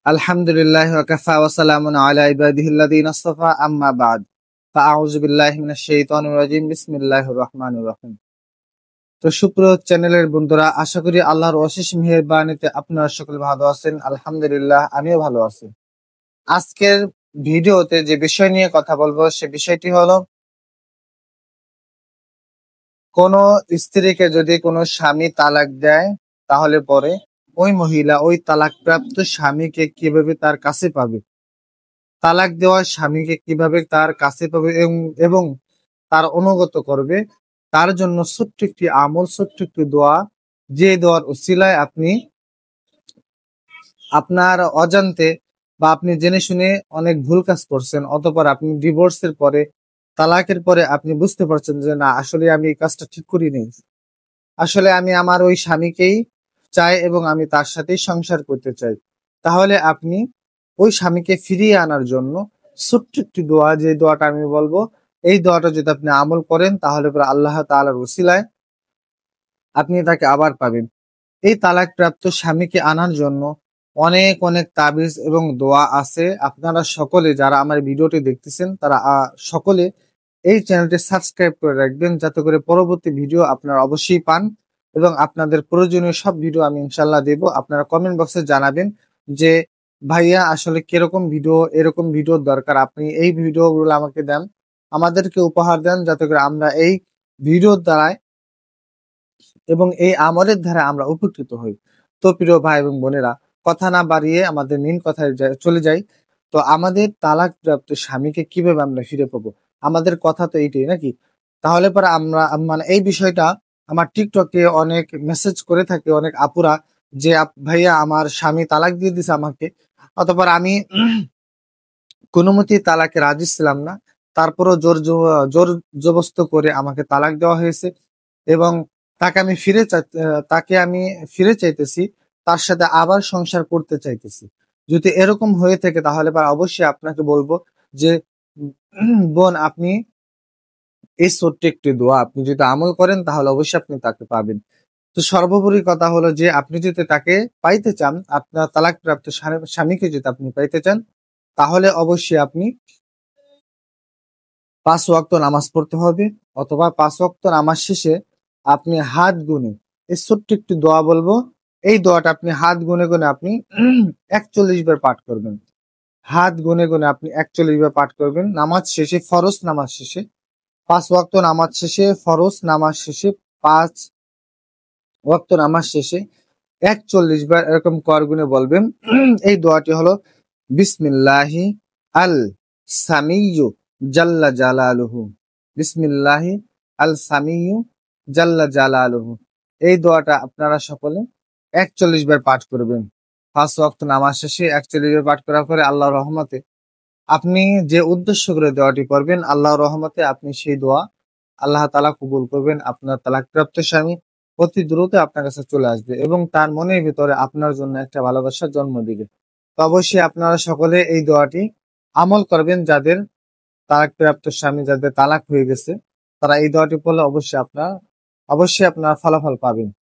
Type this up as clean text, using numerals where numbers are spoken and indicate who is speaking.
Speaker 1: আলহামদুলিল্লাহ ওয়া কাফা ওয়া সালামুন আলা ইবাদিহিল্লাযীনা ইসতাফা আম্মা বা'দ ফাআউযু বিল্লাহি মিনাশ শাইতানির রাজীম বিসমিল্লাহির রহমানির রহিম। তো সুপ্রিয় চ্যানেলের বন্ধুরা, আশা করি আল্লাহর অশেষ মেহেরবানিতে আপনারা সকলে ভালো আছেন। আলহামদুলিল্লাহ, আমিও ভালো আছি। আজকের ভিডিওতে যে বিষয় নিয়ে কথা বলবো সে বিষয়টি হলো, কোন স্ত্রীকে যদি কোনো স্বামী তালাক দেয় তাহলে পরে ওই মহিলা ওই তালাকপ্রাপ্ত স্বামীকে কিভাবে তার কাছে পাবে, তালাক দেওয়া স্বামীকে কিভাবে তার কাছে পাবে এবং তার অনুগত করবে। তার জন্য ছোট্ট একটি আমল, ছোট্ট একটি দোয়া, যে দোয়ার উসিলায় আপনি আপনার অজান্তে বা আপনি জেনে শুনে অনেক ভুল কাজ করছেন, অতঃপর আপনি ডিভোর্সের পরে, তালাকের পরে আপনি বুঝতে পারছেন যে না, আসলে আমি এই কাজটা ঠিক করিনি। আসলে আমি আমার ওই স্বামীকেই চাই এবং আমি তার সাথেই সংসার করতে চাই। তাহলে আপনি ওই স্বামীকে ফিরিয়ে আনার জন্য ছোট্ট একটি দোয়া, যে দোয়াটা আমি বলবো, এই দোয়াটা যদি আপনি আমল করেন তাহলে পরে আল্লাহ তাআলার ওসিলায় আপনি তাকে আবার পাবেন। এই তালাকপ্রাপ্ত স্বামীকে আনার জন্য অনেক অনেক তাবিজ এবং দোয়া আছে। আপনারা সকলে যারা আমার ভিডিওটি দেখতেছেন তারা সকলে এই চ্যানেলটি সাবস্ক্রাইব করে রাখবেন, যাতে করে পরবর্তী ভিডিও আপনারা অবশ্যই পান এবং আপনাদের প্রয়োজনীয় সব ভিডিও আমি ইনশাল্লাহ দেব। আপনারা কমেন্ট বক্সে জানাবেন যে ভাইয়া আসলে কিরকম ভিডিও, এরকম ভিডিওর দরকার, আপনি এই ভিডিওগুলো আমাকে দেন, আমাদেরকে উপহার দেন, যাতে করে আমরা এই ভিডিওর দ্বারায় এবং এই আমলের ধারা আমরা উপকৃত হই। তো প্রিয় ভাই এবং বোনেরা, কথা না বাড়িয়ে আমাদের মেইন কথায় চলে যাই। তো আমাদের তালাকপ্রাপ্ত স্বামীকে কিভাবে আমরা ফিরে পাবো, আমাদের কথা তো এইটাই নাকি? তাহলে পরে আমরা মানে এই বিষয়টা আমার টিকটকে অনেক মেসেজ করে থাকে অনেক আপুরা, যে ভাইয়া আমার স্বামী তালাক দিয়ে দিছে আমাকে, অতঃপর আমি কোনোমতে তালাকে রাজি ছিলাম না, তারপরও জোর জবস্ত করে আমাকে তালাক দেওয়া হয়েছে এবং তাকে আমি ফিরে চাইতেছি, তার সাথে আবার সংসার করতে চাইতেছি। যদি এরকম হয়ে থাকে তাহলে অবশ্যই আপনাকে বলবো যে বোন, আপনি এই ছোট্ট একটি দোয়া আপনি যদি আমল করেন তাহলে অবশ্যই আপনি তাকে পাবেন। তো সর্বোপরি কথা হলো যে আপনি যদি তাকে পাইতে চান, আপনার তালাকপ্রাপ্ত স্বামীকে যদি আপনি পাইতে চান, তাহলে অবশ্যই আপনি ৫ ওয়াক্ত নামাজ পড়তে হবে, অথবা ৫ ওয়াক্ত নামাজ শেষে আপনি হাত গুনে এই ছোট্ট একটি দোয়া বলবো, এই দোয়াটা আপনি হাত গুনে গুনে আপনি ৪১ বার পাঠ করবেন। হাত গুনে গুনে আপনি ৪১ বার পাঠ করবেন নামাজ শেষে, ফরজ নামাজ শেষে, ৫ ওয়াক্ত নামাজ শেষে, ফরজ নামাজ শেষে, ৫ ওয়াক্ত নামাজ শেষে ৪১ বার এরকম কর গুনে বলবেন। এই দোয়াটি হলো, বিসমিল্লাহি আল সামিয়্যু জাল্লা জালালুহু, বিসমিল্লাহি আল সামিয়্যু জাল্লা জালালুহু। এই দোয়াটা আপনারা সকলে ৪১ বার পাঠ করবেন। ৫ ওয়াক্ত নামাজ শেষে ৪১ বার পাঠ করার পরে আল্লাহর রহমতে আপনি যে উদ্দেশ্য করে দোয়াটি করবেন, আল্লাহর রহমতে আপনি সেই দোয়া আল্লাহ তাআলা কবুল করবেন। আপনার তালাকপ্রাপ্ত স্বামী অতি দ্রুত আপনার কাছে চলে আসবে এবং তার মনের ভিতরে আপনার জন্য একটা ভালোবাসার জন্ম দিবে। তো অবশ্যই আপনারা সকলে এই দোয়াটি আমল করবেন। যাদের তালাকপ্রাপ্ত স্বামী, যাদের তালাক হয়ে গেছে, তারা এই দোয়াটি পড়লে অবশ্যই আপনারা ফলাফল পাবেন।